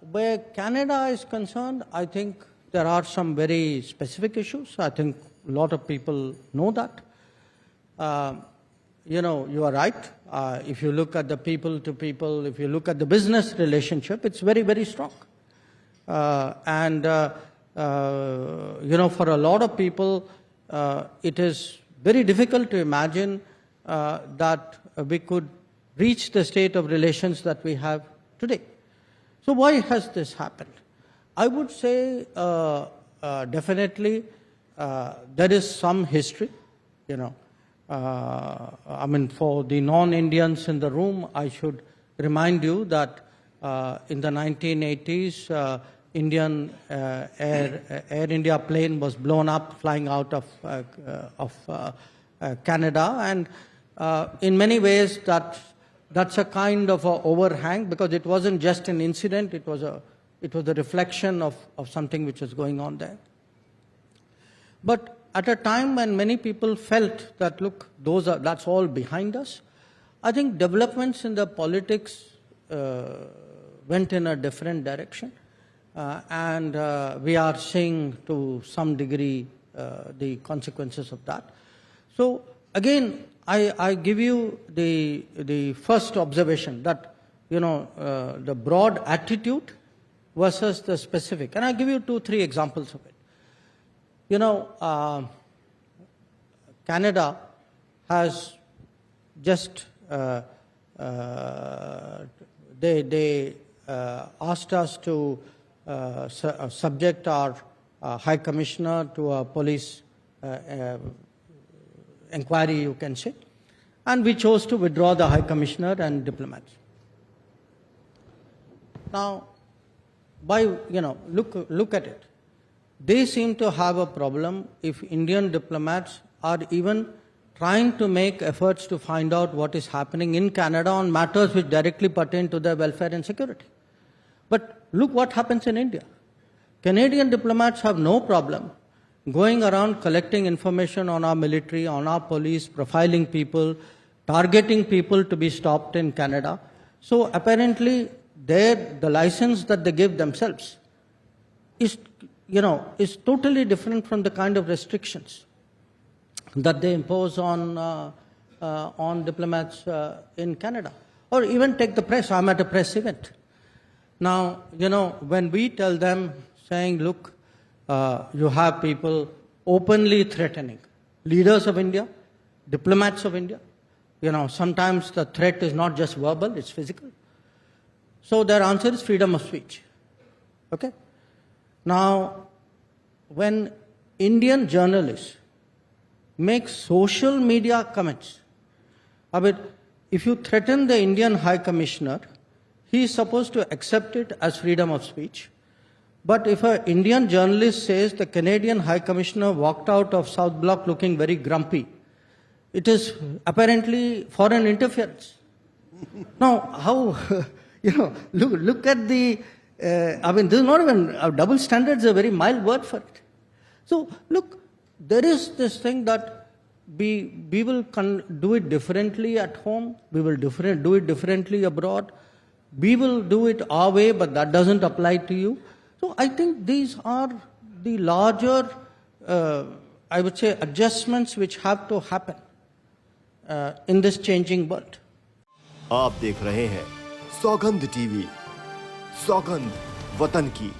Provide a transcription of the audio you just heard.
where Canada is concerned, I think there are some very specific issues. I think a lot of people know that. You are right. If you look at the people to people, if you look at the business relationship, it's very, very strong. For a lot of people, it is very difficult to imagine that we could reach the state of relations that we have today. So why has this happened? I would say definitely there is some history, for the non-Indians in the room, I should remind you that in the 1980s, Indian Air India plane was blown up flying out of Canada, and in many ways that's a kind of a overhang, because it wasn't just an incident; it was a reflection of something which was going on there. But at a time when many people felt that, look, that's all behind us, I think developments in the politics went in a different direction. And we are seeing to some degree the consequences of that. So again, I give you the first observation that, the broad attitude versus the specific. And I give you 2-3 examples of it. Canada has just, they asked us to subject our High Commissioner to a police inquiry, you can say. And we chose to withdraw the High Commissioner and diplomats. Now, look at it. They seem to have a problem if Indian diplomats are even trying to make efforts to find out what is happening in Canada on matters which directly pertain to their welfare and security. But look what happens in India. Canadian diplomats have no problem going around collecting information on our military, on our police, profiling people, targeting people to be stopped in Canada. So apparently the license that they give themselves is totally different from the kind of restrictions that they impose on diplomats in Canada. Or even take the press. I'm at a press event. Now, when we tell them, saying, look, you have people openly threatening leaders of India, diplomats of India. Sometimes the threat is not just verbal, it's physical. So their answer is freedom of speech. Okay? Now, when Indian journalists make social media comments, if you threaten the Indian High Commissioner, he is supposed to accept it as freedom of speech. But if an Indian journalist says the Canadian High Commissioner walked out of South Block looking very grumpy, it is apparently foreign interference. Now, how, look at the, this is not even, double standards is a very mild word for it. So, look, there is this thing that we will do it differently at home, we will do it differently abroad, we will do it our way, but that doesn't apply to you. So I think these are the larger, I would say, adjustments which have to happen in this changing world. आप देख रहे हैं सौगंध TV, सौगंध वतन की।